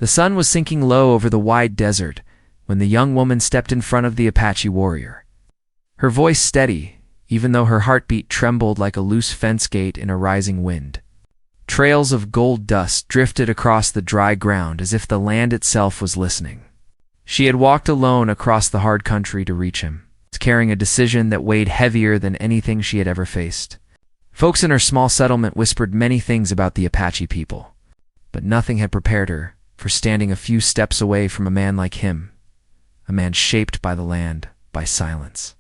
The sun was sinking low over the wide desert when the young woman stepped in front of the Apache warrior. Her voice steady, even though her heartbeat trembled like a loose fence gate in a rising wind. Trails of gold dust drifted across the dry ground as if the land itself was listening. She had walked alone across the hard country to reach him, carrying a decision that weighed heavier than anything she had ever faced. Folks in her small settlement whispered many things about the Apache people, but nothing had prepared her for standing a few steps away from a man like him, a man shaped by the land, by silence,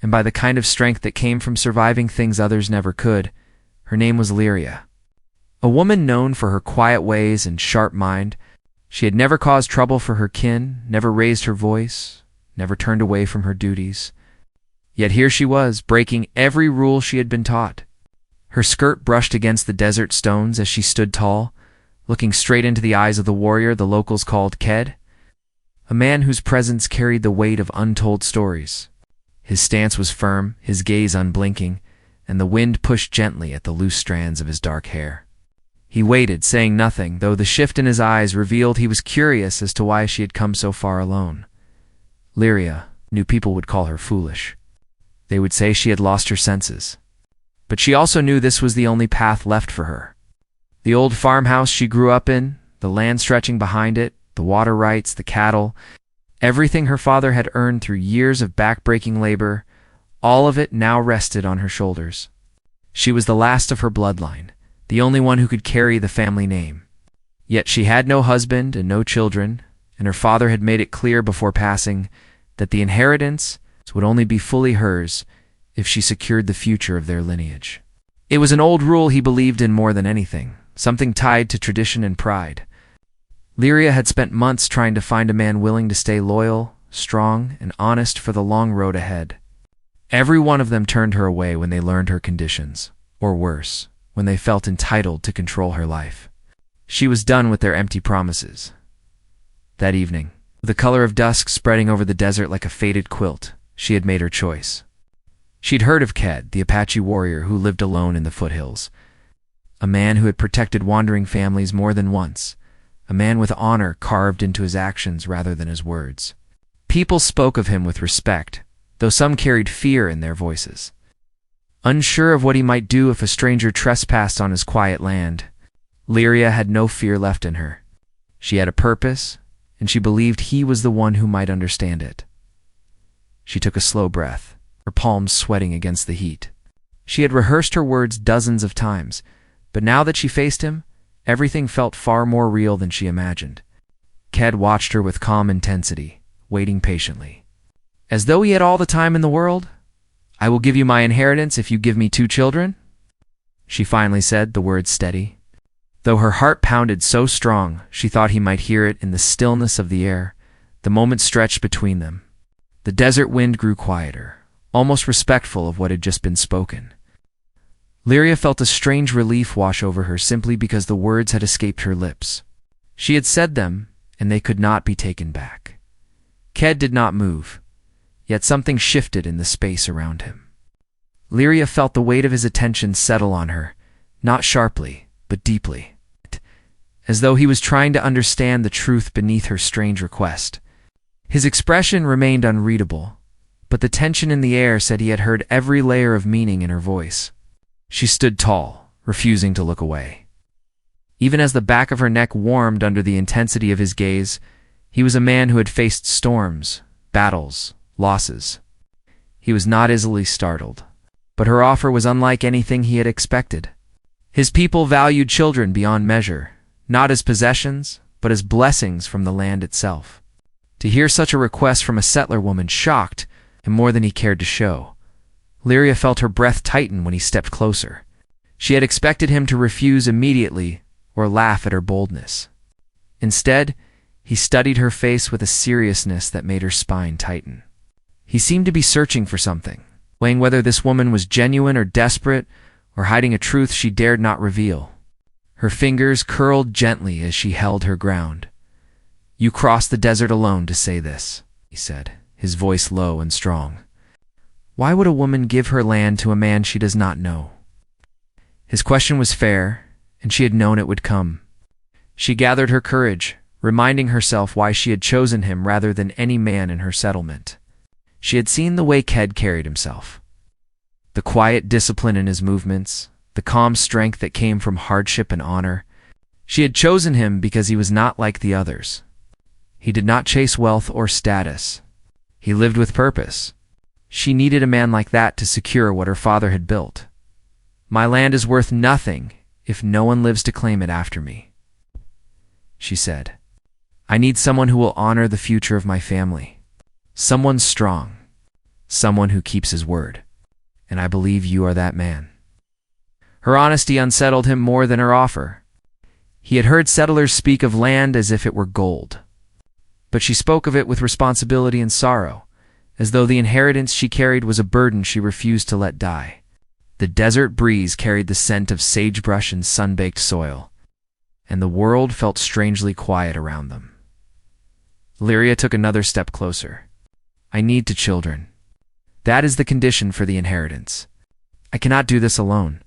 and by the kind of strength that came from surviving things others never could. Her name was Lyria. A woman known for her quiet ways and sharp mind. She had never caused trouble for her kin, never raised her voice, never turned away from her duties. Yet here she was, breaking every rule she had been taught. Her skirt brushed against the desert stones as she stood tall, looking straight into the eyes of the warrior the locals called Ked, a man whose presence carried the weight of untold stories. His stance was firm, his gaze unblinking, and the wind pushed gently at the loose strands of his dark hair. He waited, saying nothing, though the shift in his eyes revealed he was curious as to why she had come so far alone. Lyria knew people would call her foolish. They would say she had lost her senses. But she also knew this was the only path left for her. The old farmhouse she grew up in, the land stretching behind it, the water rights, the cattle, everything her father had earned through years of back-breaking labor, all of it now rested on her shoulders. She was the last of her bloodline, the only one who could carry the family name. Yet she had no husband and no children, and her father had made it clear before passing that the inheritance would only be fully hers if she secured the future of their lineage. It was an old rule he believed in more than anything, something tied to tradition and pride. Lyria had spent months trying to find a man willing to stay loyal, strong, and honest for the long road ahead. Every one of them turned her away when they learned her conditions, or worse, when they felt entitled to control her life. She was done with their empty promises. That evening, with the color of dusk spreading over the desert like a faded quilt, she had made her choice. She'd heard of Ked, the Apache warrior who lived alone in the foothills, a man who had protected wandering families more than once, a man with honor carved into his actions rather than his words. People spoke of him with respect, though some carried fear in their voices. Unsure of what he might do if a stranger trespassed on his quiet land, Lyria had no fear left in her. She had a purpose, and she believed he was the one who might understand it. She took a slow breath, her palms sweating against the heat. She had rehearsed her words dozens of times, but now that she faced him, everything felt far more real than she imagined. Ked watched her with calm intensity, waiting patiently. As though he had all the time in the world. "I will give you my inheritance if you give me 2 children," she finally said, the words steady. Though her heart pounded so strong, she thought he might hear it in the stillness of the air. The moment stretched between them. The desert wind grew quieter, almost respectful of what had just been spoken. Lyria felt a strange relief wash over her simply because the words had escaped her lips. She had said them, and they could not be taken back. Ked did not move, yet something shifted in the space around him. Lyria felt the weight of his attention settle on her, not sharply, but deeply, as though he was trying to understand the truth beneath her strange request. His expression remained unreadable, but the tension in the air said he had heard every layer of meaning in her voice. She stood tall, refusing to look away. Even as the back of her neck warmed under the intensity of his gaze, he was a man who had faced storms, battles, losses. He was not easily startled, but her offer was unlike anything he had expected. His people valued children beyond measure, not as possessions, but as blessings from the land itself. To hear such a request from a settler woman shocked him more than he cared to show. Lyria felt her breath tighten when he stepped closer. She had expected him to refuse immediately or laugh at her boldness. Instead, he studied her face with a seriousness that made her spine tighten. He seemed to be searching for something, weighing whether this woman was genuine or desperate, or hiding a truth she dared not reveal. Her fingers curled gently as she held her ground. "You crossed the desert alone to say this," he said, his voice low and strong. "Why would a woman give her land to a man she does not know?" His question was fair, and she had known it would come. She gathered her courage, reminding herself why she had chosen him rather than any man in her settlement. She had seen the way Ked carried himself. The quiet discipline in his movements, the calm strength that came from hardship and honor. She had chosen him because he was not like the others. He did not chase wealth or status. He lived with purpose. She needed a man like that to secure what her father had built. "My land is worth nothing if no one lives to claim it after me," she said. "I need someone who will honor the future of my family. Someone strong. Someone who keeps his word. And I believe you are that man." Her honesty unsettled him more than her offer. He had heard settlers speak of land as if it were gold. But she spoke of it with responsibility and sorrow, as though the inheritance she carried was a burden she refused to let die. The desert breeze carried the scent of sagebrush and sun-baked soil, and the world felt strangely quiet around them. Lyria took another step closer. "I need two children. That is the condition for the inheritance. I cannot do this alone.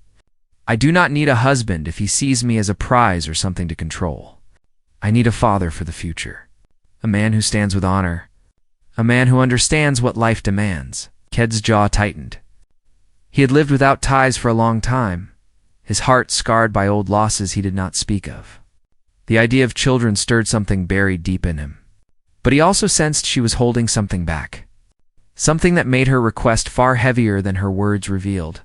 I do not need a husband if he sees me as a prize or something to control. I need a father for the future. A man who stands with honor. A man who understands what life demands." Ked's jaw tightened. He had lived without ties for a long time, his heart scarred by old losses he did not speak of. The idea of children stirred something buried deep in him. But he also sensed she was holding something back. Something that made her request far heavier than her words revealed.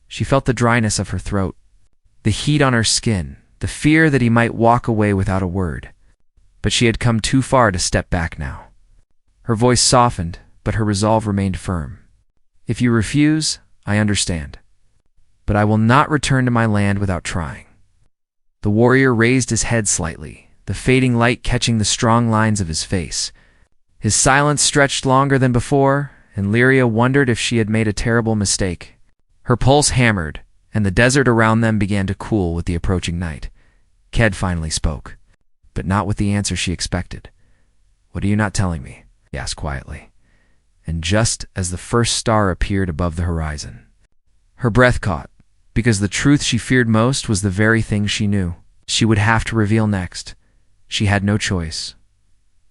She felt the dryness of her throat, the heat on her skin, the fear that he might walk away without a word. But she had come too far to step back now. Her voice softened, but her resolve remained firm. "If you refuse, I understand. But I will not return to my land without trying." The warrior raised his head slightly, the fading light catching the strong lines of his face. His silence stretched longer than before, and Lyria wondered if she had made a terrible mistake. Her pulse hammered, and the desert around them began to cool with the approaching night. Ked finally spoke, but not with the answer she expected. "What are you not telling me?" he asked quietly. And just as the first star appeared above the horizon, her breath caught, because the truth she feared most was the very thing she knew she would have to reveal next. She had no choice.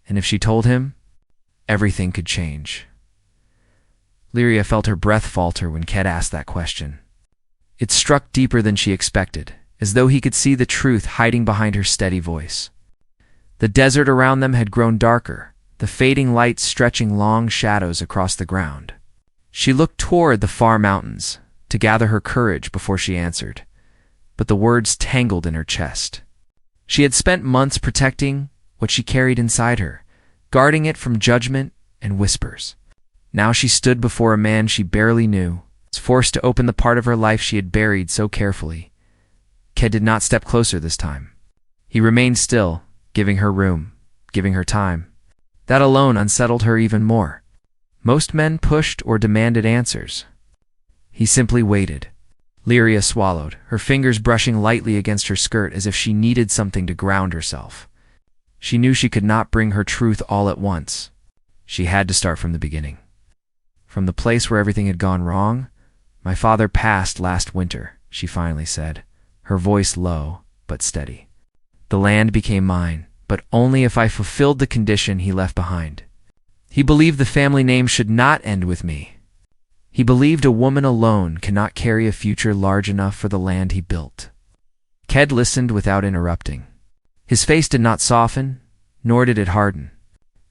And if she told him, everything could change. Lyria felt her breath falter when Ked asked that question. It struck deeper than she expected, as though he could see the truth hiding behind her steady voice. The desert around them had grown darker, the fading light stretching long shadows across the ground. She looked toward the far mountains to gather her courage before she answered, but the words tangled in her chest. She had spent months protecting what she carried inside her, guarding it from judgment and whispers. Now she stood before a man she barely knew, forced to open the part of her life she had buried so carefully. Ked did not step closer this time. He remained still, giving her room, giving her time. That alone unsettled her even more. Most men pushed or demanded answers. He simply waited. Lyria swallowed, her fingers brushing lightly against her skirt as if she needed something to ground herself. She knew she could not bring her truth all at once. She had to start from the beginning. "From the place where everything had gone wrong, my father passed last winter," she finally said, her voice low but steady. "The land became mine, but only if I fulfilled the condition he left behind. He believed the family name should not end with me. He believed a woman alone cannot carry a future large enough for the land he built." Ked listened without interrupting. His face did not soften, nor did it harden.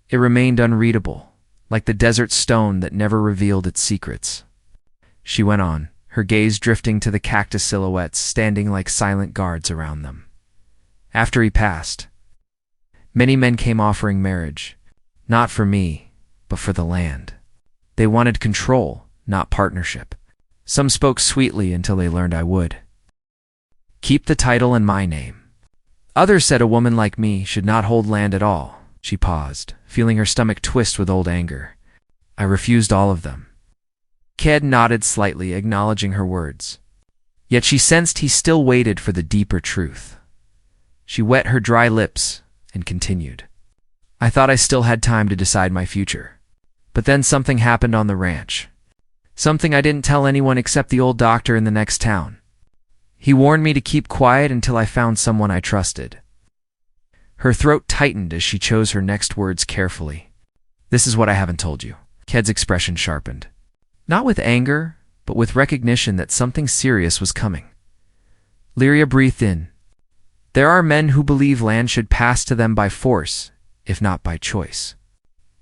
It remained unreadable, like the desert stone that never revealed its secrets. She went on, her gaze drifting to the cactus silhouettes standing like silent guards around them. "After he passed, many men came offering marriage, not for me, but for the land. They wanted control, not partnership. Some spoke sweetly until they learned I would keep the title and my name. Others said a woman like me should not hold land at all." She paused, feeling her stomach twist with old anger. "I refused all of them." Ked nodded slightly, acknowledging her words. Yet she sensed he still waited for the deeper truth. She wet her dry lips and continued. "I thought I still had time to decide my future. But then something happened on the ranch. Something I didn't tell anyone except the old doctor in the next town. He warned me to keep quiet until I found someone I trusted." Her throat tightened as she chose her next words carefully. "This is what I haven't told you." Ked's expression sharpened. Not with anger, but with recognition that something serious was coming. Lyria breathed in. "There are men who believe land should pass to them by force, if not by choice.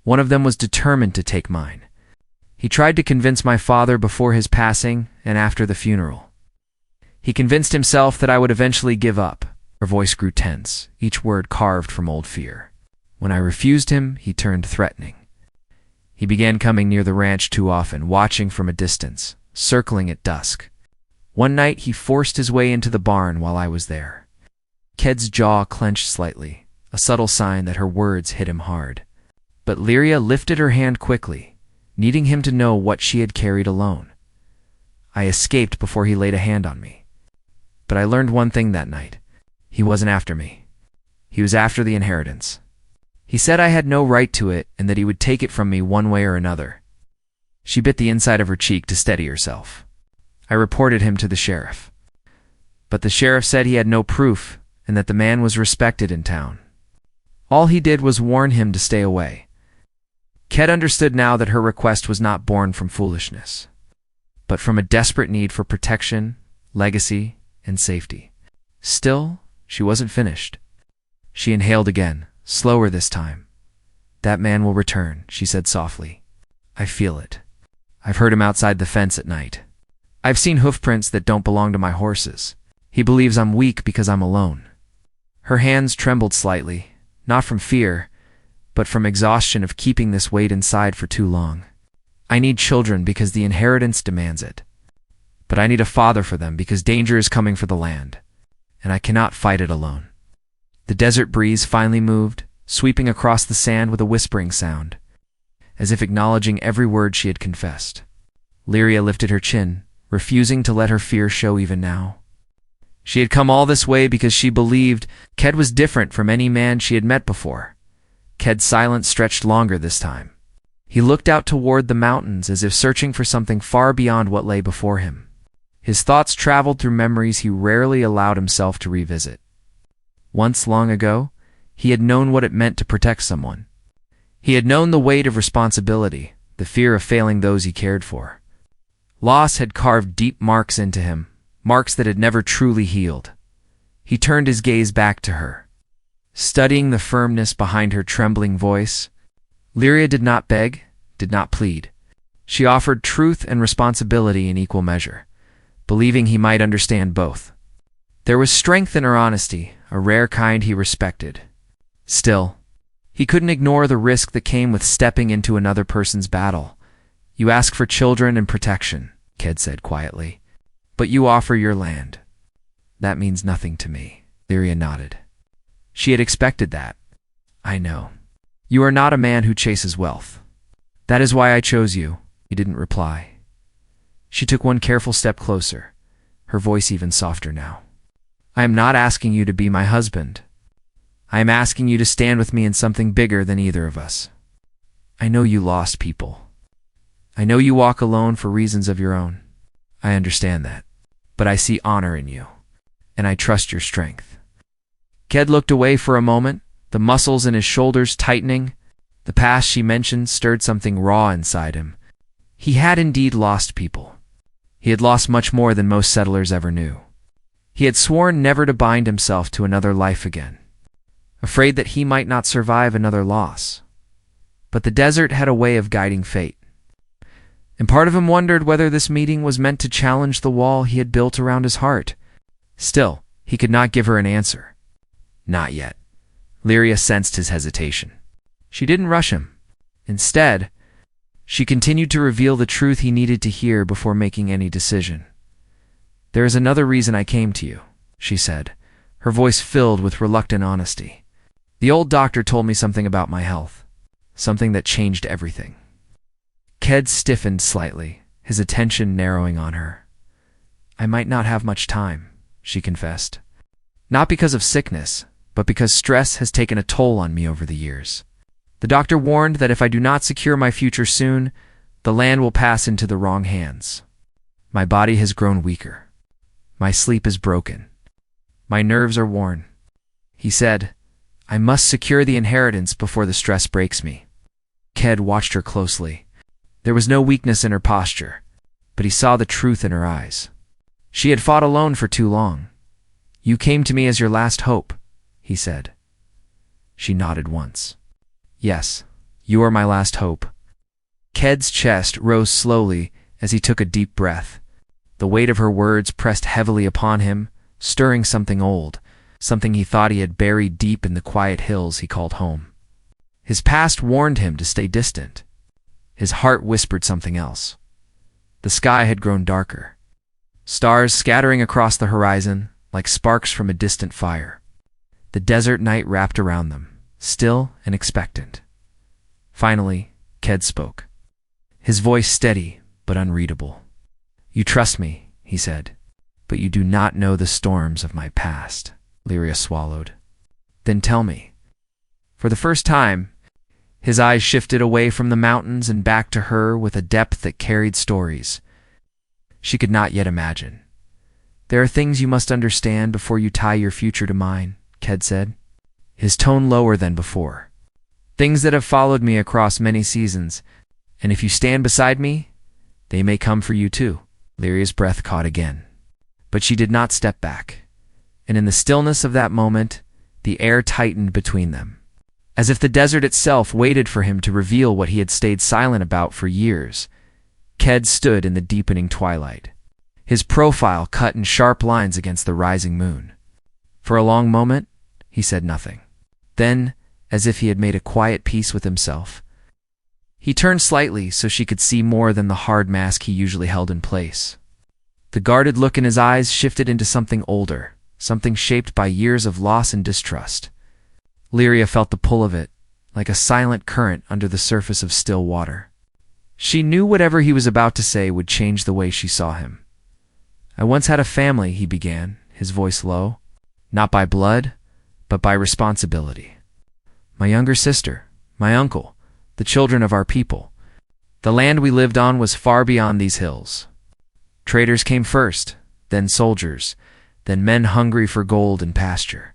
One of them was determined to take mine. He tried to convince my father before his passing and after the funeral. He convinced himself that I would eventually give up." Her voice grew tense, each word carved from old fear. "When I refused him, he turned threatening. He began coming near the ranch too often, watching from a distance, circling at dusk. One night he forced his way into the barn while I was there." Ked's jaw clenched slightly, a subtle sign that her words hit him hard. But Lyria lifted her hand quickly, needing him to know what she had carried alone. "I escaped before he laid a hand on me. But I learned one thing that night. He wasn't after me. He was after the inheritance. He said I had no right to it and that he would take it from me one way or another." She bit the inside of her cheek to steady herself. "I reported him to the sheriff. But the sheriff said he had no proof and that the man was respected in town. All he did was warn him to stay away." Ked understood now that her request was not born from foolishness, but from a desperate need for protection, legacy, and safety. Still, she wasn't finished. She inhaled again, slower this time. "That man will return," she said softly. "I feel it. I've heard him outside the fence at night. I've seen hoofprints that don't belong to my horses. He believes I'm weak because I'm alone." Her hands trembled slightly, not from fear, but from exhaustion of keeping this weight inside for too long. "I need children because the inheritance demands it. But I need a father for them because danger is coming for the land, and I cannot fight it alone." The desert breeze finally moved, sweeping across the sand with a whispering sound, as if acknowledging every word she had confessed. Lyria lifted her chin, refusing to let her fear show even now. She had come all this way because she believed Ked was different from any man she had met before. Ked's silence stretched longer this time. He looked out toward the mountains as if searching for something far beyond what lay before him. His thoughts traveled through memories he rarely allowed himself to revisit. Once long ago, he had known what it meant to protect someone. He had known the weight of responsibility, the fear of failing those he cared for. Loss had carved deep marks into him, marks that had never truly healed. He turned his gaze back to her, studying the firmness behind her trembling voice. Lyria did not beg, did not plead. She offered truth and responsibility in equal measure, believing he might understand both. There was strength in her honesty, a rare kind he respected. Still, he couldn't ignore the risk that came with stepping into another person's battle. "You ask for children and protection," Ked said quietly, "but you offer your land. That means nothing to me." Lyria nodded. She had expected that. "I know. You are not a man who chases wealth. That is why I chose you." He didn't reply. She took one careful step closer, her voice even softer now. "I am not asking you to be my husband. I am asking you to stand with me in something bigger than either of us. I know you lost people. I know you walk alone for reasons of your own. I understand that. But I see honor in you, and I trust your strength." Ked looked away for a moment, the muscles in his shoulders tightening. The past she mentioned stirred something raw inside him. He had indeed lost people. He had lost much more than most settlers ever knew. He had sworn never to bind himself to another life again, afraid that he might not survive another loss. But the desert had a way of guiding fate. And part of him wondered whether this meeting was meant to challenge the wall he had built around his heart. Still, he could not give her an answer. Not yet. Lyria sensed his hesitation. She didn't rush him. Instead, she continued to reveal the truth he needed to hear before making any decision. "There is another reason I came to you," she said, her voice filled with reluctant honesty. "The old doctor told me something about my health, something that changed everything." Ked stiffened slightly, his attention narrowing on her. "I might not have much time," she confessed. "Not because of sickness, but because stress has taken a toll on me over the years. The doctor warned that if I do not secure my future soon, the land will pass into the wrong hands. My body has grown weaker. My sleep is broken. My nerves are worn. He said, I must secure the inheritance before the stress breaks me. Ked watched her closely. There was no weakness in her posture, but he saw the truth in her eyes. She had fought alone for too long. You came to me as your last hope, he said. She nodded once. Yes, you are my last hope. Ked's chest rose slowly as he took a deep breath. The weight of her words pressed heavily upon him, stirring something old, something he thought he had buried deep in the quiet hills he called home. His past warned him to stay distant. His heart whispered something else. The sky had grown darker, stars scattering across the horizon like sparks from a distant fire. The desert night wrapped around them, still and expectant. Finally, Ked spoke. His voice steady but unreadable. You trust me, he said, but you do not know the storms of my past. Lyria swallowed. Then tell me. For the first time, his eyes shifted away from the mountains and back to her with a depth that carried stories she could not yet imagine. There are things you must understand before you tie your future to mine, Ked said, his tone lower than before. Things that have followed me across many seasons, and if you stand beside me, they may come for you too. Lyria's breath caught again, but she did not step back, and in the stillness of that moment, the air tightened between them, as if the desert itself waited for him to reveal what he had stayed silent about for years. Ked stood in the deepening twilight, his profile cut in sharp lines against the rising moon. For a long moment, he said nothing. Then, as if he had made a quiet peace with himself, he turned slightly so she could see more than the hard mask he usually held in place. The guarded look in his eyes shifted into something older, something shaped by years of loss and distrust. Lyria felt the pull of it, like a silent current under the surface of still water. She knew whatever he was about to say would change the way she saw him. I once had a family, he began, his voice low, not by blood, but by responsibility. My younger sister, my uncle, the children of our people. The land we lived on was far beyond these hills. Traders came first, then soldiers, then men hungry for gold and pasture.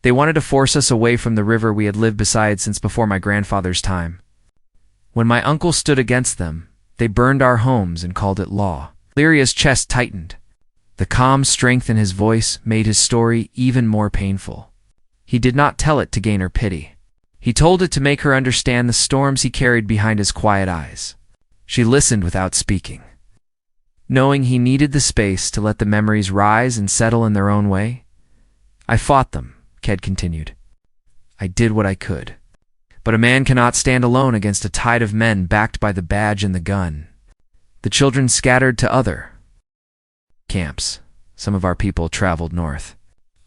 They wanted to force us away from the river we had lived beside since before my grandfather's time. When my uncle stood against them, they burned our homes and called it law. Lyria's chest tightened. The calm strength in his voice made his story even more painful. He did not tell it to gain her pity. He told it to make her understand the storms he carried behind his quiet eyes. She listened without speaking, knowing he needed the space to let the memories rise and settle in their own way. I fought them, Ked continued. I did what I could. But a man cannot stand alone against a tide of men backed by the badge and the gun. The children scattered to other camps. Some of our people traveled north.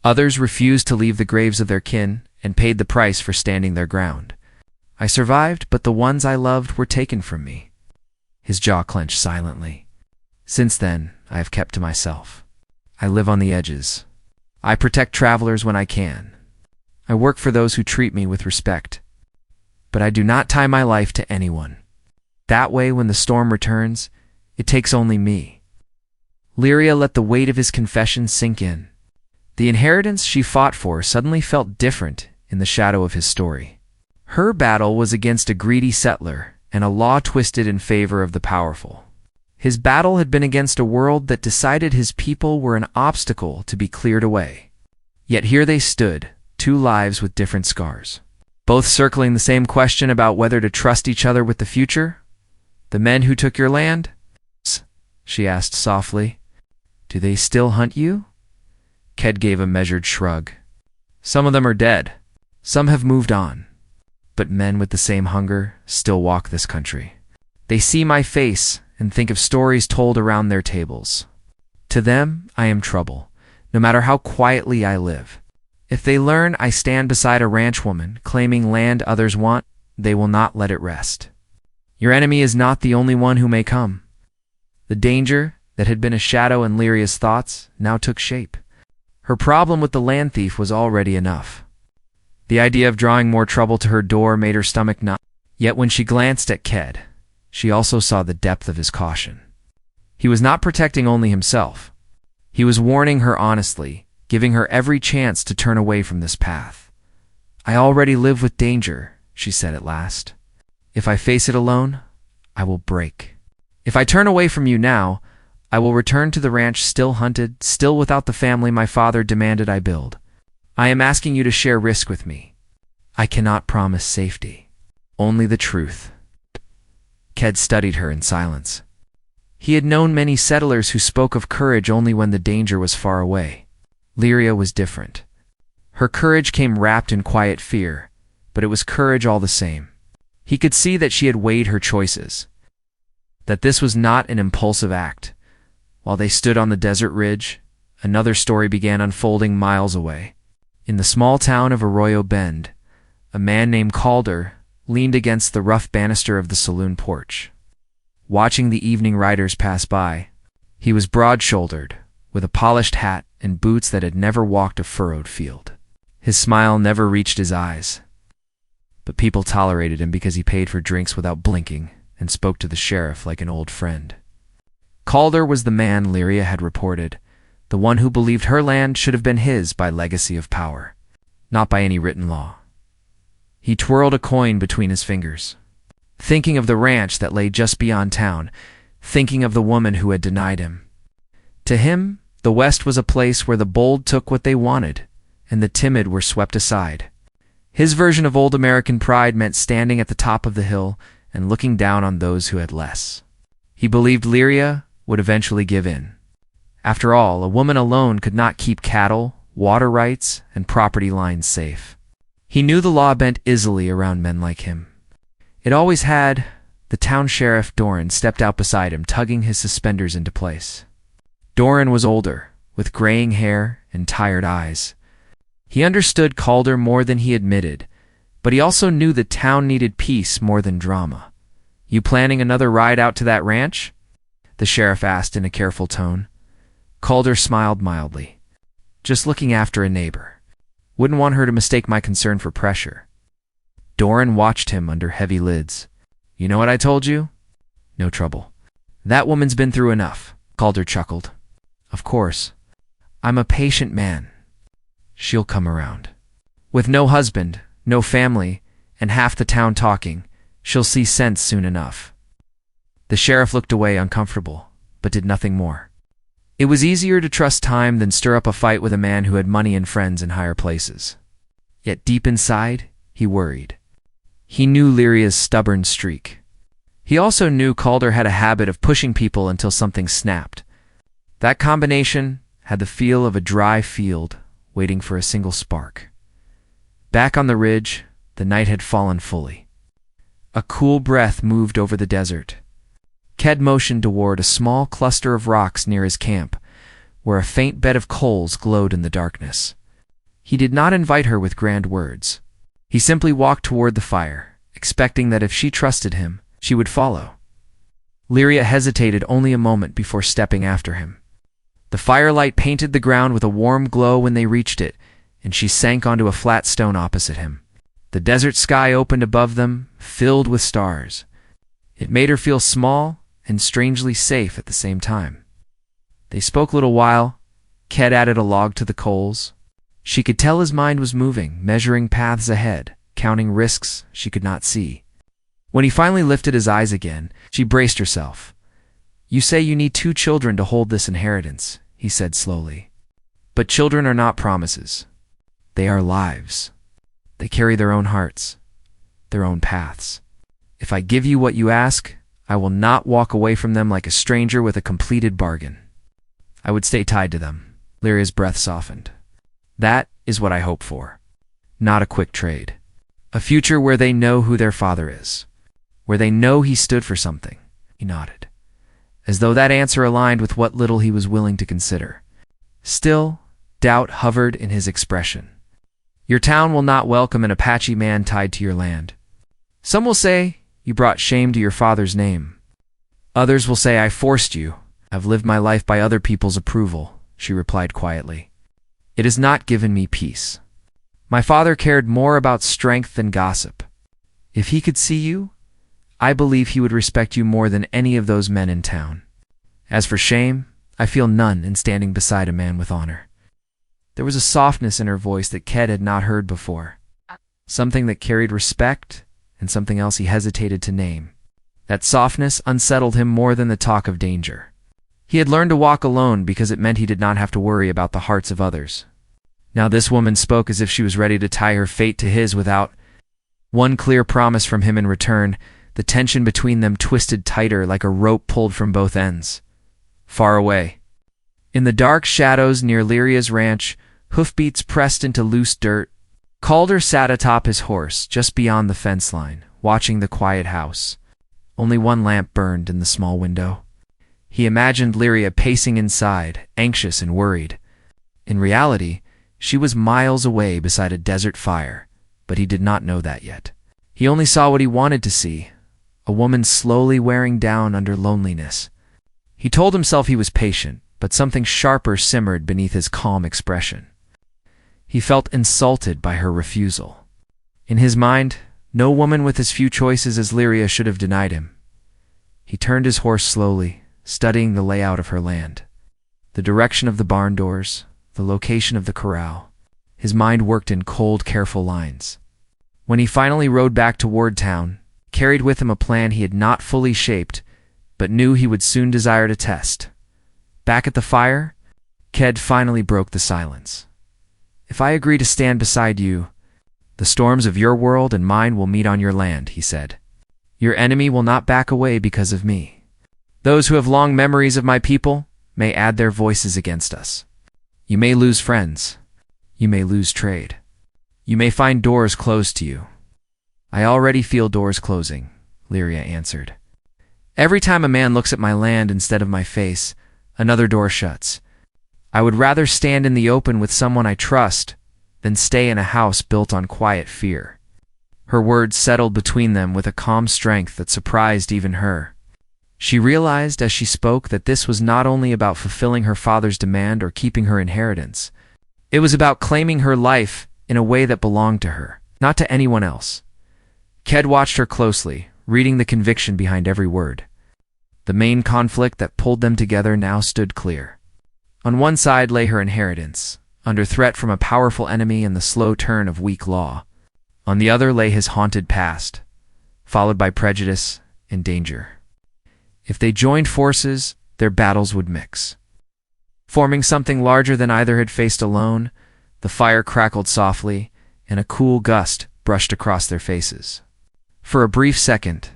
Others refused to leave the graves of their kin and paid the price for standing their ground. I survived, but the ones I loved were taken from me. His jaw clenched silently. Since then, I have kept to myself. I live on the edges. I protect travelers when I can. I work for those who treat me with respect. But I do not tie my life to anyone. That way, when the storm returns, it takes only me. Lyria let the weight of his confession sink in. The inheritance she fought for suddenly felt different in the shadow of his story. Her battle was against a greedy settler and a law twisted in favor of the powerful. His battle had been against a world that decided his people were an obstacle to be cleared away. Yet here they stood, two lives with different scars, both circling the same question about whether to trust each other with the future. The men who took your land? She asked softly. Do they still hunt you? Ked gave a measured shrug. Some of them are dead. Some have moved on. But men with the same hunger still walk this country. They see my face and think of stories told around their tables. To them, I am trouble, no matter how quietly I live. If they learn I stand beside a ranch woman claiming land others want, they will not let it rest. Your enemy is not the only one who may come. The danger that had been a shadow in Lyria's thoughts now took shape. Her problem with the land thief was already enough. The idea of drawing more trouble to her door made her stomach knot. Yet when she glanced at Ked, she also saw the depth of his caution. He was not protecting only himself. He was warning her honestly, giving her every chance to turn away from this path. I already live with danger, she said at last. If I face it alone, I will break. If I turn away from you now, I will return to the ranch still hunted, still without the family my father demanded I build. I am asking you to share risk with me. I cannot promise safety. Only the truth. Ked studied her in silence. He had known many settlers who spoke of courage only when the danger was far away. Lyria was different. Her courage came wrapped in quiet fear, but it was courage all the same. He could see that she had weighed her choices, that this was not an impulsive act. While they stood on the desert ridge, another story began unfolding miles away. In the small town of Arroyo Bend, a man named Calder leaned against the rough banister of the saloon porch. Watching the evening riders pass by, he was broad-shouldered, with a polished hat and boots that had never walked a furrowed field. His smile never reached his eyes, but people tolerated him because he paid for drinks without blinking and spoke to the sheriff like an old friend. Calder was the man Lyria had reported, the one who believed her land should have been his by legacy of power, not by any written law. He twirled a coin between his fingers, thinking of the ranch that lay just beyond town, thinking of the woman who had denied him. To him, the West was a place where the bold took what they wanted, and the timid were swept aside. His version of old American pride meant standing at the top of the hill and looking down on those who had less. He believed Lyria would eventually give in. After all, a woman alone could not keep cattle, water rights, and property lines safe. He knew the law bent easily around men like him. It always had. The town sheriff, Doran, stepped out beside him, tugging his suspenders into place. Doran was older, with graying hair and tired eyes. He understood Calder more than he admitted, but he also knew the town needed peace more than drama. "You planning another ride out to that ranch?" the sheriff asked in a careful tone. Calder smiled mildly. "Just looking after a neighbor. Wouldn't want her to mistake my concern for pressure." Doran watched him under heavy lids. "You know what I told you? No trouble." "That woman's been through enough," Calder chuckled. "Of course. I'm a patient man. She'll come around. With no husband, no family, and half the town talking, she'll see sense soon enough." The sheriff looked away uncomfortable, but did nothing more. It was easier to trust time than stir up a fight with a man who had money and friends in higher places. Yet deep inside, he worried. He knew Lyria's stubborn streak. He also knew Calder had a habit of pushing people until something snapped. That combination had the feel of a dry field waiting for a single spark. Back on the ridge, the night had fallen fully. A cool breath moved over the desert. Ked motioned toward a small cluster of rocks near his camp, where a faint bed of coals glowed in the darkness. He did not invite her with grand words. He simply walked toward the fire, expecting that if she trusted him, she would follow. Lyria hesitated only a moment before stepping after him. The firelight painted the ground with a warm glow when they reached it, and she sank onto a flat stone opposite him. The desert sky opened above them, filled with stars. It made her feel small and strangely safe at the same time. They spoke a little while. Ked added a log to the coals. She could tell his mind was moving, measuring paths ahead, counting risks she could not see. When he finally lifted his eyes again, she braced herself. "You say you need 2 children to hold this inheritance," he said slowly. "But children are not promises. They are lives. They carry their own hearts, their own paths. If I give you what you ask, I will not walk away from them like a stranger with a completed bargain. I would stay tied to them." Lyria's breath softened. "That is what I hope for. Not a quick trade. A future where they know who their father is, where they know he stood for something." He nodded, as though that answer aligned with what little he was willing to consider. Still, doubt hovered in his expression. "Your town will not welcome an Apache man tied to your land. Some will say you brought shame to your father's name. Others will say I forced you. I've lived my life by other people's approval," she replied quietly. "It has not given me peace. My father cared more about strength than gossip. If he could see you, I believe he would respect you more than any of those men in town. As for shame, I feel none in standing beside a man with honor." There was a softness in her voice that Ked had not heard before. something that carried respect, and something else he hesitated to name. That softness unsettled him more than the talk of danger. He had learned to walk alone because it meant he did not have to worry about the hearts of others. Now this woman spoke as if she was ready to tie her fate to his without one clear promise from him in return. The tension between them twisted tighter like a rope pulled from both ends. Far away, in the dark shadows near Lyria's ranch, hoofbeats pressed into loose dirt, Calder sat atop his horse just beyond the fence line, watching the quiet house. Only one lamp burned in the small window. He imagined Lyria pacing inside, anxious and worried. In reality, she was miles away beside a desert fire, but he did not know that yet. He only saw what he wanted to see, a woman slowly wearing down under loneliness. He told himself he was patient, but something sharper simmered beneath his calm expression. He felt insulted by her refusal. In his mind, no woman with as few choices as Lyria should have denied him. He turned his horse slowly, studying the layout of her land. The direction of the barn doors, the location of the corral. His mind worked in cold, careful lines. When he finally rode back toward town, carried with him a plan he had not fully shaped, but knew he would soon desire to test. Back at the fire, Ked finally broke the silence. "If I agree to stand beside you, the storms of your world and mine will meet on your land," he said. "Your enemy will not back away because of me. Those who have long memories of my people may add their voices against us. You may lose friends. You may lose trade. You may find doors closed to you." "I already feel doors closing," Lyria answered. "Every time a man looks at my land instead of my face, another door shuts. I would rather stand in the open with someone I trust than stay in a house built on quiet fear." Her words settled between them with a calm strength that surprised even her. She realized as she spoke that this was not only about fulfilling her father's demand or keeping her inheritance. It was about claiming her life in a way that belonged to her, not to anyone else. Ked watched her closely, reading the conviction behind every word. The main conflict that pulled them together now stood clear. On one side lay her inheritance, under threat from a powerful enemy and the slow turn of weak law. On the other lay his haunted past, followed by prejudice and danger. If they joined forces, their battles would mix. Forming something larger than either had faced alone, the fire crackled softly, and a cool gust brushed across their faces. For a brief second,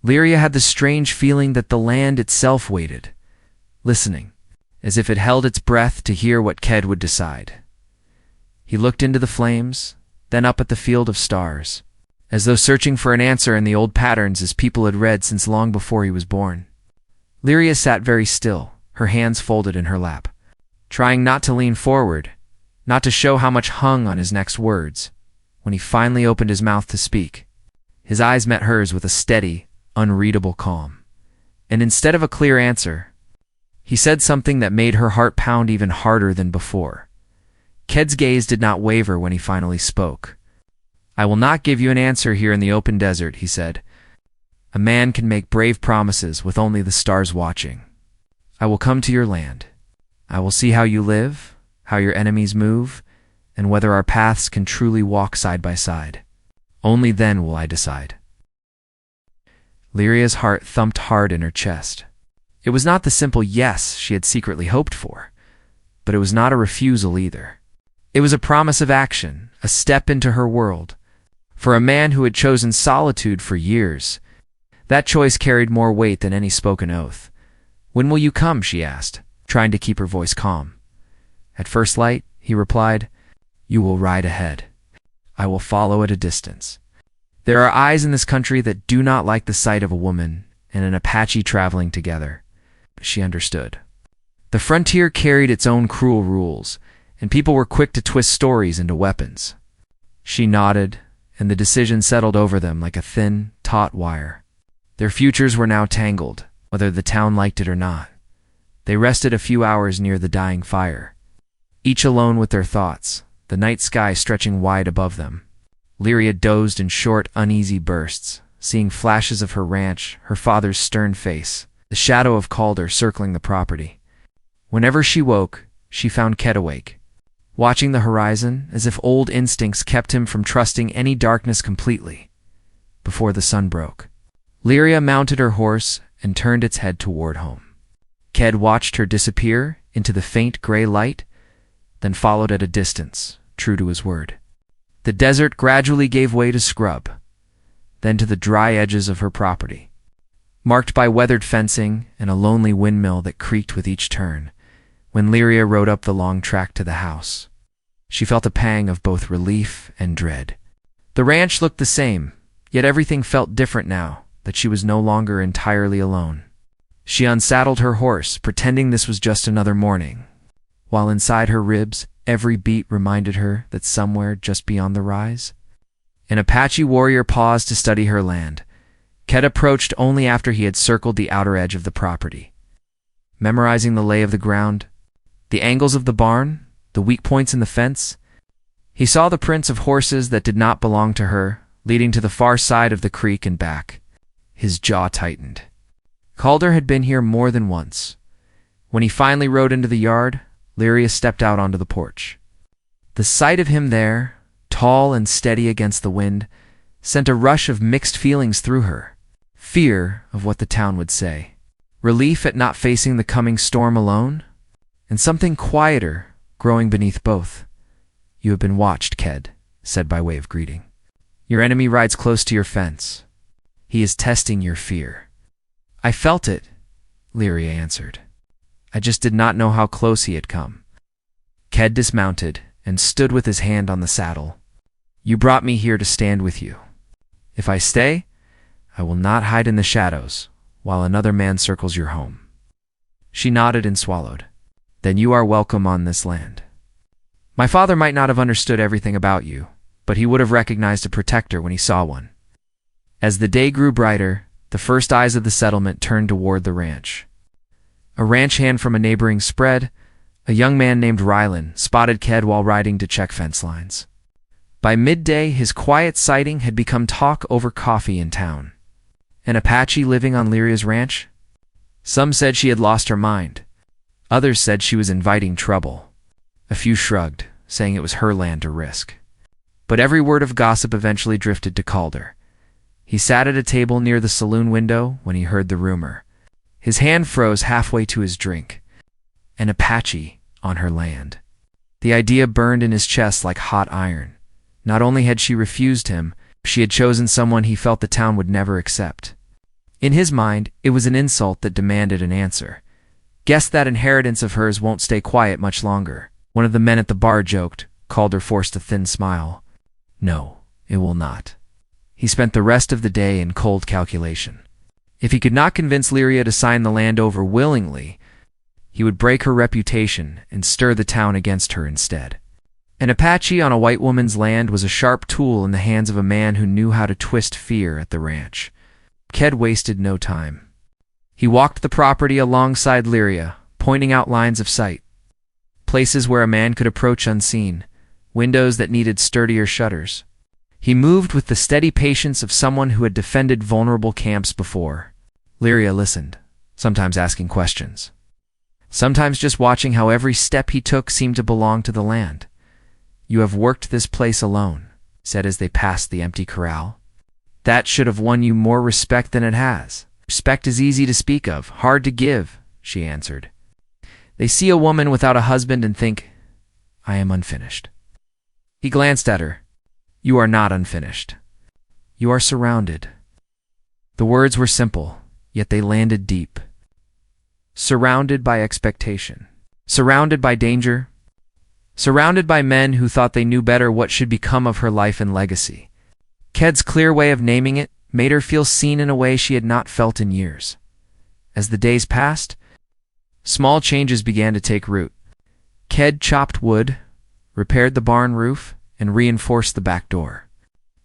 Lyria had the strange feeling that the land itself waited, listening, as if it held its breath to hear what Ked would decide. He looked into the flames, then up at the field of stars, as though searching for an answer in the old patterns his people had read since long before he was born. Lyria sat very still, her hands folded in her lap, trying not to lean forward, not to show how much hung on his next words. When he finally opened his mouth to speak, his eyes met hers with a steady, unreadable calm. And instead of a clear answer, he said something that made her heart pound even harder than before. Ked's gaze did not waver when he finally spoke. "I will not give you an answer here in the open desert," he said. "A man can make brave promises with only the stars watching. I will come to your land. I will see how you live, how your enemies move, and whether our paths can truly walk side by side. Only then will I decide." Lyria's heart thumped hard in her chest. It was not the simple yes she had secretly hoped for, but it was not a refusal either. It was a promise of action, a step into her world. For a man who had chosen solitude for years, that choice carried more weight than any spoken oath. "When will you come?" she asked, trying to keep her voice calm. "At first light," he replied. "You will ride ahead. I will follow at a distance. There are eyes in this country that do not like the sight of a woman and an Apache traveling together." She understood. The frontier carried its own cruel rules, and people were quick to twist stories into weapons. She nodded, and the decision settled over them like a thin, taut wire. Their futures were now tangled, whether the town liked it or not. They rested a few hours near the dying fire, each alone with their thoughts, the night sky stretching wide above them. Lyria dozed in short, uneasy bursts, seeing flashes of her ranch, her father's stern face, the shadow of Calder circling the property. Whenever she woke, she found Ked awake, watching the horizon as if old instincts kept him from trusting any darkness completely. Before the sun broke, Lyria mounted her horse and turned its head toward home. Ked watched her disappear into the faint gray light, then followed at a distance, true to his word. The desert gradually gave way to scrub, then to the dry edges of her property, marked by weathered fencing and a lonely windmill that creaked with each turn. When Lyria rode up the long track to the house, she felt a pang of both relief and dread. The ranch looked the same, yet everything felt different now that she was no longer entirely alone. She unsaddled her horse, pretending this was just another morning, while inside her ribs every beat reminded her that somewhere just beyond the rise, an Apache warrior paused to study her land. Ked approached only after he had circled the outer edge of the property, memorizing the lay of the ground, the angles of the barn, the weak points in the fence. He saw the prints of horses that did not belong to her, leading to the far side of the creek and back. His jaw tightened. Calder had been here more than once. When he finally rode into the yard, Lyria stepped out onto the porch. The sight of him there, tall and steady against the wind, sent a rush of mixed feelings through her. Fear of what the town would say, relief at not facing the coming storm alone, and something quieter growing beneath both. "You have been watched," Ked said by way of greeting. "Your enemy rides close to your fence. He is testing your fear." "I felt it," Lyria answered. "I just did not know how close he had come." Ked dismounted and stood with his hand on the saddle. "You brought me here to stand with you. If I stay, I will not hide in the shadows while another man circles your home." She nodded and swallowed. "Then you are welcome on this land. My father might not have understood everything about you, but he would have recognized a protector when he saw one." As the day grew brighter, the first eyes of the settlement turned toward the ranch. A ranch hand from a neighboring spread, a young man named Rylan, spotted Ked while riding to check fence lines. By midday, his quiet sighting had become talk over coffee in town. An Apache living on Lyria's ranch? Some said she had lost her mind. Others said she was inviting trouble. A few shrugged, saying it was her land to risk. But every word of gossip eventually drifted to Calder. He sat at a table near the saloon window when he heard the rumor. His hand froze halfway to his drink. An Apache on her land. The idea burned in his chest like hot iron. Not only had she refused him, she had chosen someone he felt the town would never accept. In his mind, it was an insult that demanded an answer. "Guess that inheritance of hers won't stay quiet much longer," one of the men at the bar joked. Calder forced a thin smile. "No, it will not." He spent the rest of the day in cold calculation. If he could not convince Lyria to sign the land over willingly, he would break her reputation and stir the town against her instead. An Apache on a white woman's land was a sharp tool in the hands of a man who knew how to twist fear at the ranch. Ked wasted no time. He walked the property alongside Lyria, pointing out lines of sight. Places where a man could approach unseen, windows that needed sturdier shutters. He moved with the steady patience of someone who had defended vulnerable camps before. Lyria listened, sometimes asking questions, sometimes just watching how every step he took seemed to belong to the land. "You have worked this place alone," said as they passed the empty corral. "That should have won you more respect than it has." "Respect is easy to speak of, hard to give," she answered. "They see a woman without a husband and think, 'I am unfinished.'" He glanced at her. "You are not unfinished. You are surrounded." The words were simple, yet they landed deep. Surrounded by expectation. Surrounded by danger. Surrounded by men who thought they knew better what should become of her life and legacy. Ked's clear way of naming it made her feel seen in a way she had not felt in years. As the days passed, small changes began to take root. Ked chopped wood, repaired the barn roof, and reinforced the back door.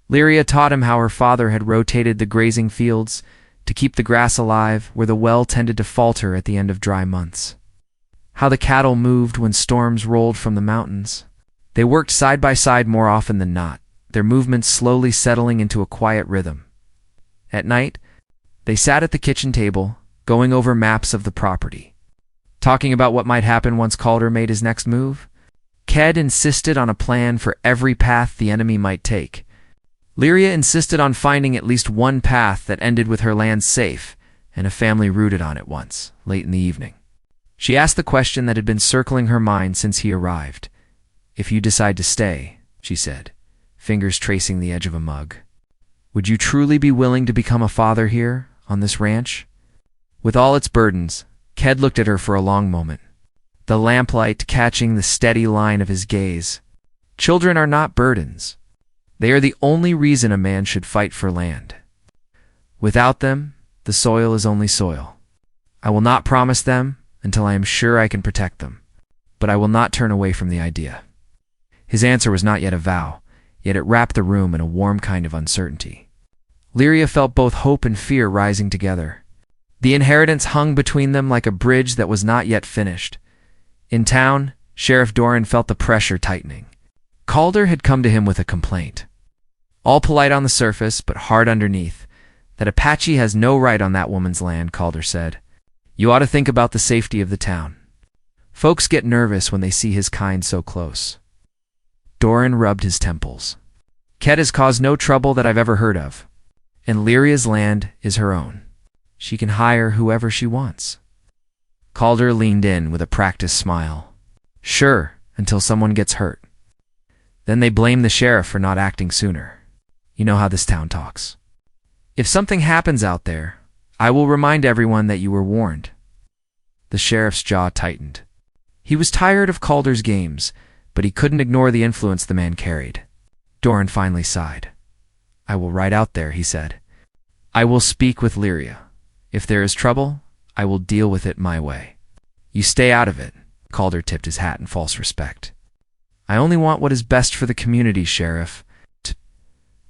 Lyria taught him how her father had rotated the grazing fields to keep the grass alive where the well tended to falter at the end of dry months. How the cattle moved when storms rolled from the mountains. They worked side by side more often than not, their movements slowly settling into a quiet rhythm. At night, they sat at the kitchen table, going over maps of the property, talking about what might happen once Calder made his next move. Ked insisted on a plan for every path the enemy might take. Lyria insisted on finding at least one path that ended with her land safe and a family rooted on it once, late in the evening. She asked the question that had been circling her mind since he arrived. "If you decide to stay," she said, fingers tracing the edge of a mug, "would you truly be willing to become a father here, on this ranch?" With all its burdens, Ked looked at her for a long moment, the lamplight catching the steady line of his gaze. Children are not burdens. They are the only reason a man should fight for land. Without them, the soil is only soil. I will not promise them until I am sure I can protect them, but I will not turn away from the idea. His answer was not yet a vow, yet it wrapped the room in a warm kind of uncertainty. Lyria felt both hope and fear rising together. The inheritance hung between them like a bridge that was not yet finished. In town, Sheriff Doran felt the pressure tightening. Calder had come to him with a complaint. All polite on the surface, but hard underneath. That Apache has no right on that woman's land, Calder said. You ought to think about the safety of the town. Folks get nervous when they see his kind so close. Doran rubbed his temples. Ked has caused no trouble that I've ever heard of, and Lyria's land is her own. She can hire whoever she wants. Calder leaned in with a practiced smile. Sure, until someone gets hurt. Then they blame the sheriff for not acting sooner. You know how this town talks. If something happens out there, I will remind everyone that you were warned. The sheriff's jaw tightened. He was tired of Calder's games, but he couldn't ignore the influence the man carried. Doran finally sighed. I will ride out there, he said. I will speak with Lyria. If there is trouble, I will deal with it my way. You stay out of it. Calder tipped his hat in false respect. I only want what is best for the community, Sheriff.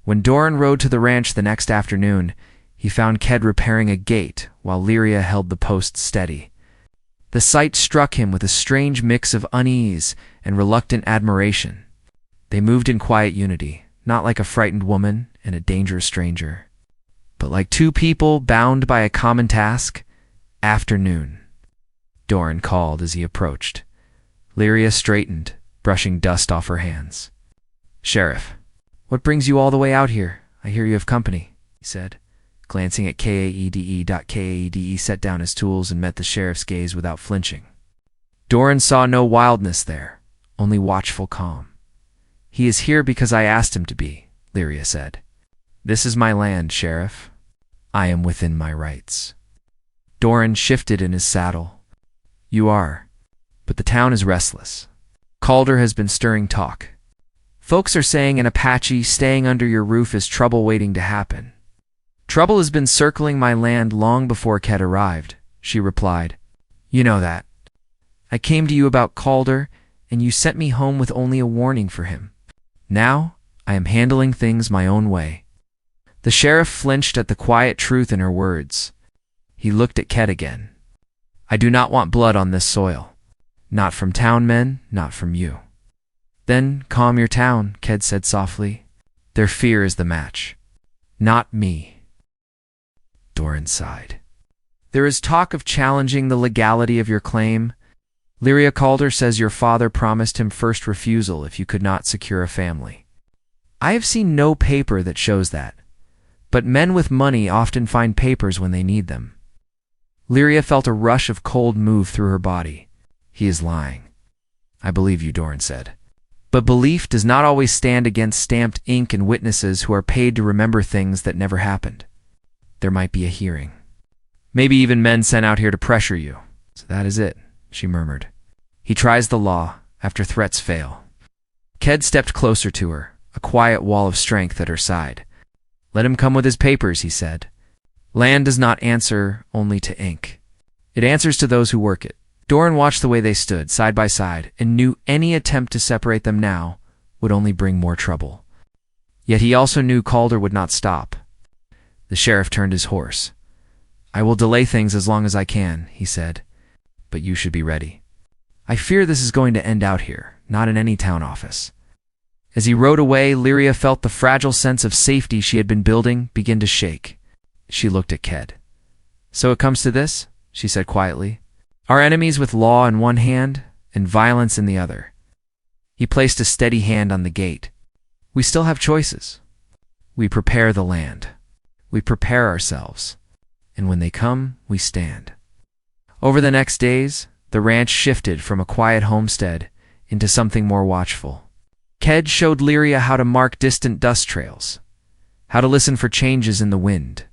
When Doran rode to the ranch the next afternoon, he found Ked repairing a gate while Lyria held the post steady. The sight struck him with a strange mix of unease and reluctant admiration. They moved in quiet unity, not like a frightened woman and a dangerous stranger, but like two people bound by a common task. Afternoon, Doran called as he approached. Lyria straightened, brushing dust off her hands. Sheriff, what brings you all the way out here? I hear you have company, he said. Glancing at Kaede. Kaede set down his tools and met the sheriff's gaze without flinching. Doran saw no wildness there, only watchful calm. He is here because I asked him to be, Lyria said. This is my land, Sheriff. I am within my rights. Doran shifted in his saddle. You are, but the town is restless. Calder has been stirring talk. Folks are saying an Apache staying under your roof is trouble waiting to happen. Trouble has been circling my land long before Ked arrived, she replied. You know that. I came to you about Calder, and you sent me home with only a warning for him. Now, I am handling things my own way. The sheriff flinched at the quiet truth in her words. He looked at Ked again. I do not want blood on this soil. Not from town men, not from you. Then calm your town, Ked said softly. Their fear is the match. Not me. Doran sighed. There is talk of challenging the legality of your claim. Lyria Calder says your father promised him first refusal if you could not secure a family. I have seen no paper that shows that, but men with money often find papers when they need them. Lyria felt a rush of cold move through her body. He is lying. I believe you, Doran said. But belief does not always stand against stamped ink and witnesses who are paid to remember things that never happened. There might be a hearing. Maybe even men sent out here to pressure you. So that is it, she murmured. He tries the law after threats fail. Ked stepped closer to her, a quiet wall of strength at her side. Let him come with his papers, he said. Land does not answer only to ink. It answers to those who work it. Doran watched the way they stood, side by side, and knew any attempt to separate them now would only bring more trouble. Yet he also knew Calder would not stop. The sheriff turned his horse. I will delay things as long as I can, he said, but you should be ready. I fear this is going to end out here, not in any town office. As he rode away, Lyria felt the fragile sense of safety she had been building begin to shake. She looked at Ked. So it comes to this, she said quietly. Our enemies with law in one hand and violence in the other. He placed a steady hand on the gate. We still have choices. We prepare the land. We prepare ourselves. And when they come, we stand. Over the next days, the ranch shifted from a quiet homestead into something more watchful. Ked showed Lyria how to mark distant dust trails, how to listen for changes in the wind,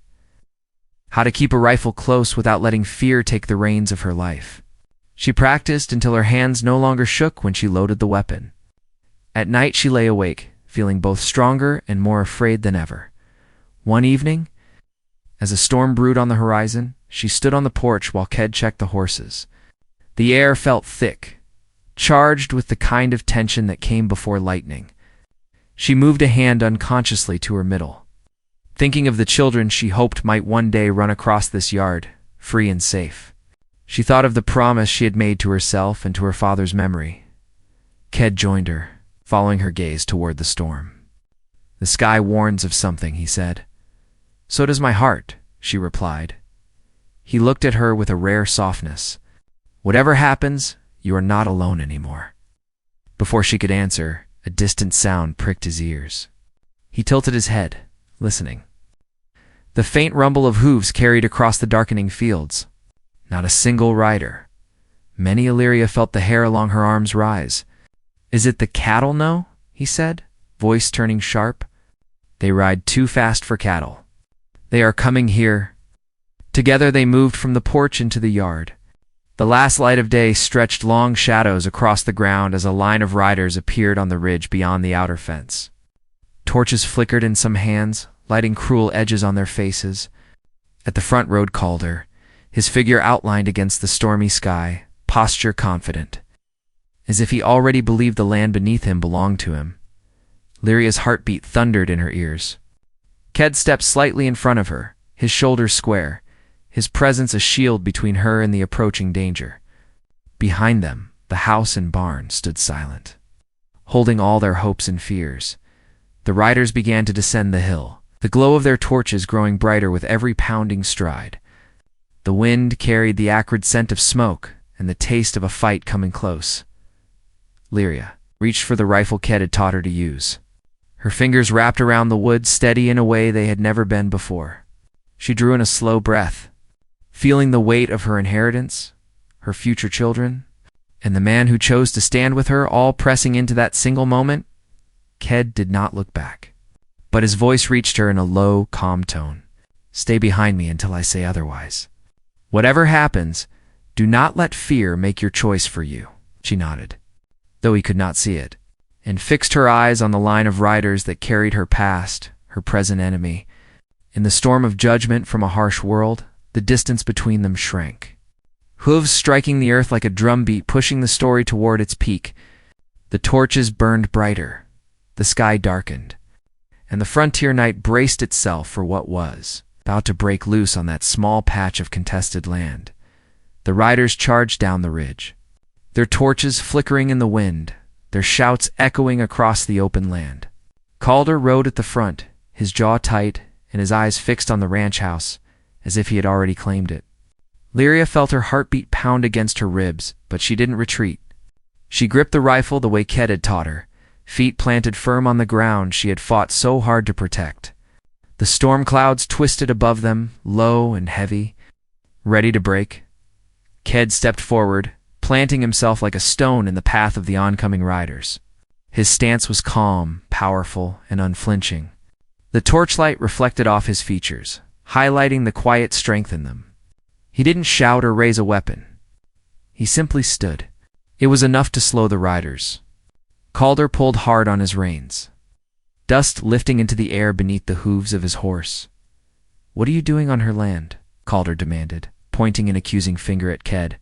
how to keep a rifle close without letting fear take the reins of her life. She practiced until her hands no longer shook when she loaded the weapon. At night she lay awake, feeling both stronger and more afraid than ever. One evening, as a storm brewed on the horizon, she stood on the porch while Ked checked the horses. The air felt thick, charged with the kind of tension that came before lightning. She moved a hand unconsciously to her middle, thinking of the children she hoped might one day run across this yard, free and safe. She thought of the promise she had made to herself and to her father's memory. Ked joined her, following her gaze toward the storm. "The sky warns of something," he said. "So does my heart," she replied. He looked at her with a rare softness. "Whatever happens, you are not alone anymore." Before she could answer, a distant sound pricked his ears. He tilted his head, listening. The faint rumble of hooves carried across the darkening fields. Not a single rider. Many Illyria felt the hair along her arms rise. "Is it the cattle, no?" he said, voice turning sharp. "They ride too fast for cattle. They are coming here." Together they moved from the porch into the yard. The last light of day stretched long shadows across the ground as a line of riders appeared on the ridge beyond the outer fence. Torches flickered in some hands, lighting cruel edges on their faces. At the front rode Calder, his figure outlined against the stormy sky, posture confident, as if he already believed the land beneath him belonged to him. Lyria's heartbeat thundered in her ears. Ked stepped slightly in front of her, his shoulders square, his presence a shield between her and the approaching danger. Behind them, the house and barn stood silent, holding all their hopes and fears. The riders began to descend the hill, the glow of their torches growing brighter with every pounding stride. The wind carried the acrid scent of smoke and the taste of a fight coming close. Lyria reached for the rifle Ked had taught her to use. Her fingers wrapped around the wood, steady in a way they had never been before. She drew in a slow breath, feeling the weight of her inheritance, her future children, and the man who chose to stand with her, all pressing into that single moment. Ked did not look back, but his voice reached her in a low, calm tone. "Stay behind me until I say otherwise. Whatever happens, do not let fear make your choice for you." She nodded, though he could not see it, and fixed her eyes on the line of riders that carried her past, her present enemy. In the storm of judgment from a harsh world, the distance between them shrank. Hooves striking the earth like a drumbeat, pushing the story toward its peak. The torches burned brighter, the sky darkened, and the frontier night braced itself for what was about to break loose on that small patch of contested land. The riders charged down the ridge, their torches flickering in the wind, their shouts echoing across the open land. Calder rode at the front, his jaw tight and his eyes fixed on the ranch house, as if he had already claimed it. Lyria felt her heartbeat pound against her ribs, but she didn't retreat. She gripped the rifle the way Ked had taught her, feet planted firm on the ground she had fought so hard to protect. The storm clouds twisted above them, low and heavy, ready to break. Ked stepped forward, planting himself like a stone in the path of the oncoming riders. His stance was calm, powerful, and unflinching. The torchlight reflected off his features, highlighting the quiet strength in them. He didn't shout or raise a weapon. He simply stood. It was enough to slow the riders. Calder pulled hard on his reins, dust lifting into the air beneath the hooves of his horse. "What are you doing on her land?" Calder demanded, pointing an accusing finger at Ked.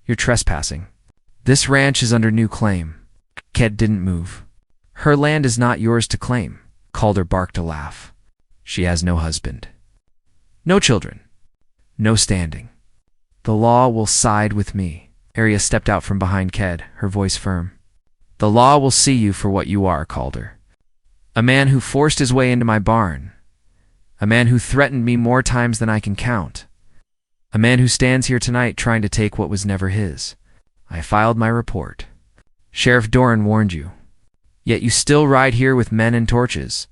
"You're trespassing. This ranch is under new claim." Ked didn't move. "Her land is not yours to claim." Calder barked a laugh. "She has no husband, no children, no standing. The law will side with me." Arya stepped out from behind Ked, her voice firm. "The law will see you for what you are, Calder. A man who forced his way into my barn. A man who threatened me more times than I can count. A man who stands here tonight trying to take what was never his. I filed my report." Sheriff Doran warned you. Yet you still ride here with men and torches.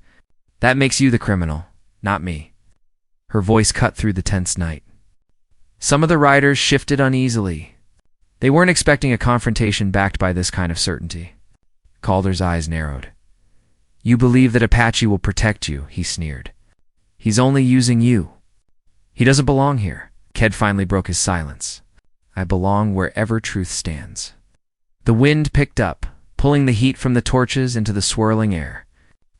That makes you the criminal, not me." Her voice cut through the tense night. Some of the riders shifted uneasily. They weren't expecting a confrontation backed by this kind of certainty. Calder's eyes narrowed. "You believe that Apache will protect you," he sneered. "He's only using you. He doesn't belong here." Ked finally broke his silence. "I belong wherever truth stands." The wind picked up, pulling the heat from the torches into the swirling air.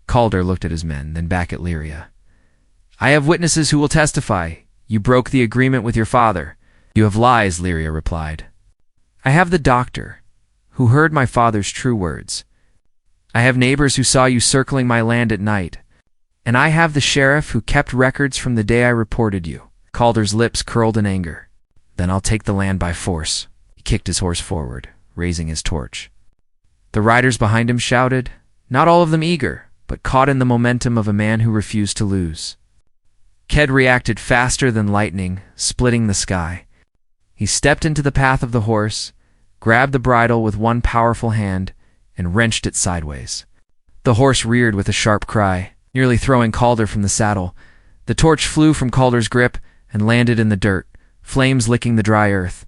Calder looked at his men, then back at Lyria. "I have witnesses who will testify. You broke the agreement with your father." "You have lies," Lyria replied. "I have the doctor, who heard my father's true words. I have neighbors who saw you circling my land at night. And I have the sheriff who kept records from the day I reported you." Calder's lips curled in anger. "Then I'll take the land by force." He kicked his horse forward, raising his torch. The riders behind him shouted, not all of them eager, but caught in the momentum of a man who refused to lose. Ked reacted faster than lightning, splitting the sky. He stepped into the path of the horse, grabbed the bridle with one powerful hand, and wrenched it sideways. The horse reared with a sharp cry, nearly throwing Calder from the saddle. The torch flew from Calder's grip and landed in the dirt, flames licking the dry earth.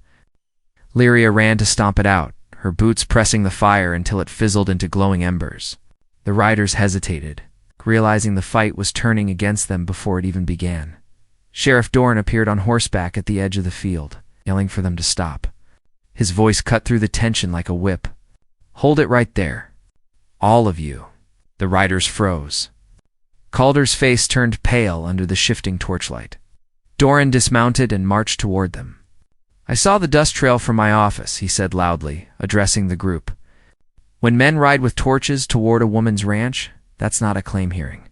Lyria ran to stomp it out, her boots pressing the fire until it fizzled into glowing embers. The riders hesitated, realizing the fight was turning against them before it even began. Sheriff Doran appeared on horseback at the edge of the field, yelling for them to stop. His voice cut through the tension like a whip. "Hold it right there. All of you." The riders froze. Calder's face turned pale under the shifting torchlight. Doran dismounted and marched toward them. "I saw the dust trail from my office," he said loudly, addressing the group. "When men ride with torches toward a woman's ranch, that's not a claim hearing.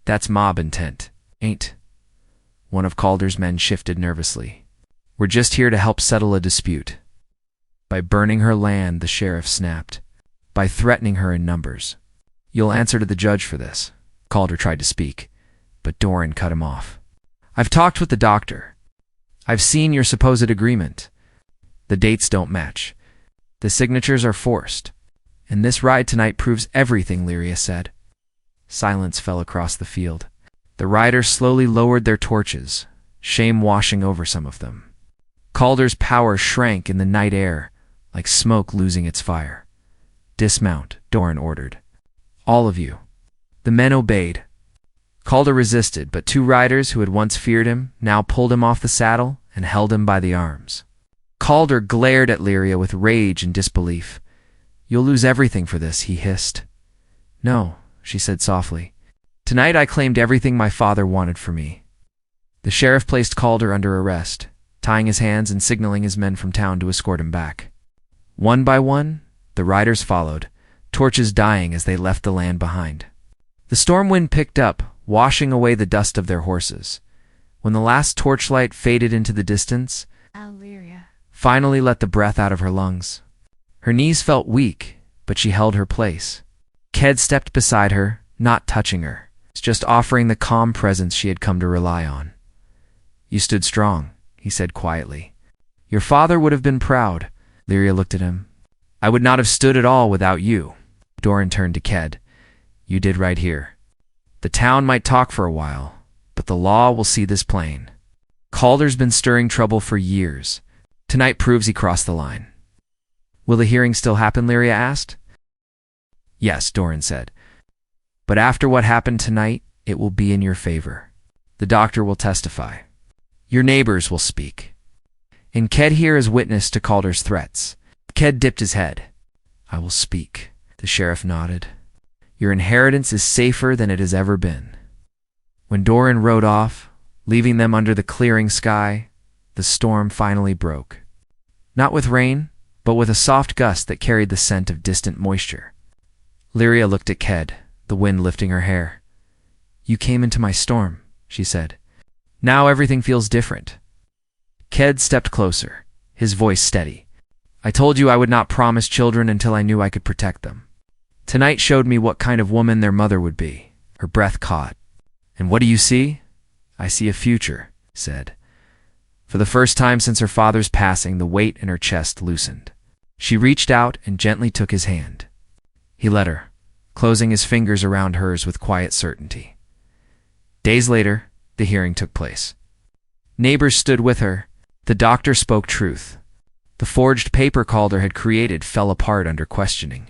That's mob intent, ain't?" One of Calder's men shifted nervously. "We're just here to help settle a dispute." "By burning her land," the sheriff snapped. "By threatening her in numbers. You'll answer to the judge for this." Calder tried to speak, but Doran cut him off. "I've talked with the doctor. I've seen your supposed agreement. The dates don't match. The signatures are forced. And this ride tonight proves everything," Lyria said. Silence fell across the field. The riders slowly lowered their torches, shame washing over some of them. Calder's power shrank in the night air, like smoke losing its fire. "Dismount," Doran ordered. "All of you." The men obeyed. Calder resisted, but two riders who had once feared him now pulled him off the saddle and held him by the arms. Calder glared at Lyria with rage and disbelief. "You'll lose everything for this," he hissed. "No," she said softly. "Tonight I claimed everything my father wanted for me." The sheriff placed Calder under arrest, tying his hands and signaling his men from town to escort him back. One by one, the riders followed, torches dying as they left the land behind. The storm wind picked up, washing away the dust of their horses. When the last torchlight faded into the distance, Lyria finally let the breath out of her lungs. Her knees felt weak, but she held her place. Ked stepped beside her, not touching her, just offering the calm presence she had come to rely on. "You stood strong," he said quietly. "Your father would have been proud." Lyria looked at him. "I would not have stood at all without you." Doran turned to Ked. "You did right here. The town might talk for a while, but the law will see this plain. Calder's been stirring trouble for years. Tonight proves he crossed the line." "Will the hearing still happen?" Lyria asked. "Yes," Doran said. "But after what happened tonight, it will be in your favor. The doctor will testify. Your neighbors will speak. And Ked here is witness to Calder's threats." Ked dipped his head. "I will speak." The sheriff nodded. "Your inheritance is safer than it has ever been." When Doran rode off, leaving them under the clearing sky, the storm finally broke. Not with rain, but with a soft gust that carried the scent of distant moisture. Lyria looked at Ked, the wind lifting her hair. "You came into my storm," she said. "Now everything feels different." Ked stepped closer, his voice steady. "I told you I would not promise children until I knew I could protect them. Tonight showed me what kind of woman their mother would be." Her breath caught. "And what do you see?" "I see a future," said. For the first time since her father's passing, the weight in her chest loosened. She reached out and gently took his hand. He let her, closing his fingers around hers with quiet certainty. Days later, the hearing took place. Neighbors stood with her. The doctor spoke truth. The forged paper Calder had created fell apart under questioning.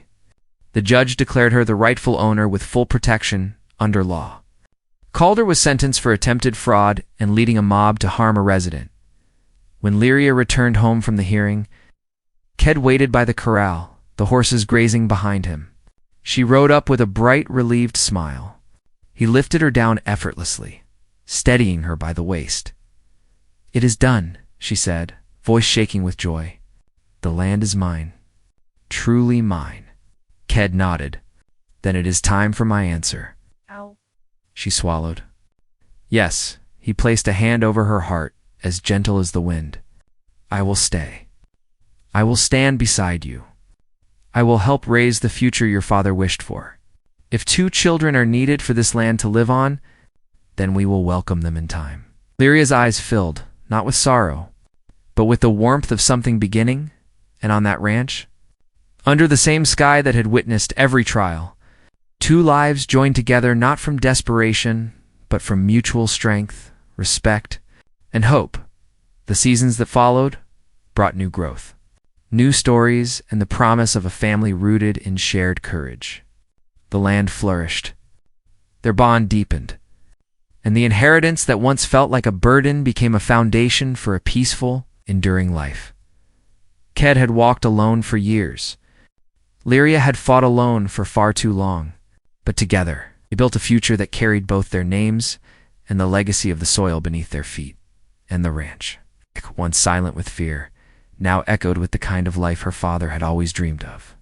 The judge declared her the rightful owner with full protection under law. Calder was sentenced for attempted fraud and leading a mob to harm a resident. When Lyria returned home from the hearing, Ked waited by the corral, the horses grazing behind him. She rode up with a bright, relieved smile. He lifted her down effortlessly, steadying her by the waist. "It is done," she said, voice shaking with joy. "The land is mine. Truly mine." Ked nodded. "Then it is time for my answer." Ow. She swallowed. "Yes," he placed a hand over her heart, as gentle as the wind. "I will stay. I will stand beside you. I will help raise the future your father wished for. If 2 children are needed for this land to live on, then we will welcome them in time." Lyria's eyes filled, not with sorrow, but with the warmth of something beginning, and on that ranch, under the same sky that had witnessed every trial, 2 lives joined together not from desperation, but from mutual strength, respect, and hope. The seasons that followed brought new growth, new stories, and the promise of a family rooted in shared courage. The land flourished. Their bond deepened, and the inheritance that once felt like a burden became a foundation for a peaceful, enduring life. Ked had walked alone for years. Lyria had fought alone for far too long, but together they built a future that carried both their names and the legacy of the soil beneath their feet, and the ranch, once silent with fear, now echoed with the kind of life her father had always dreamed of.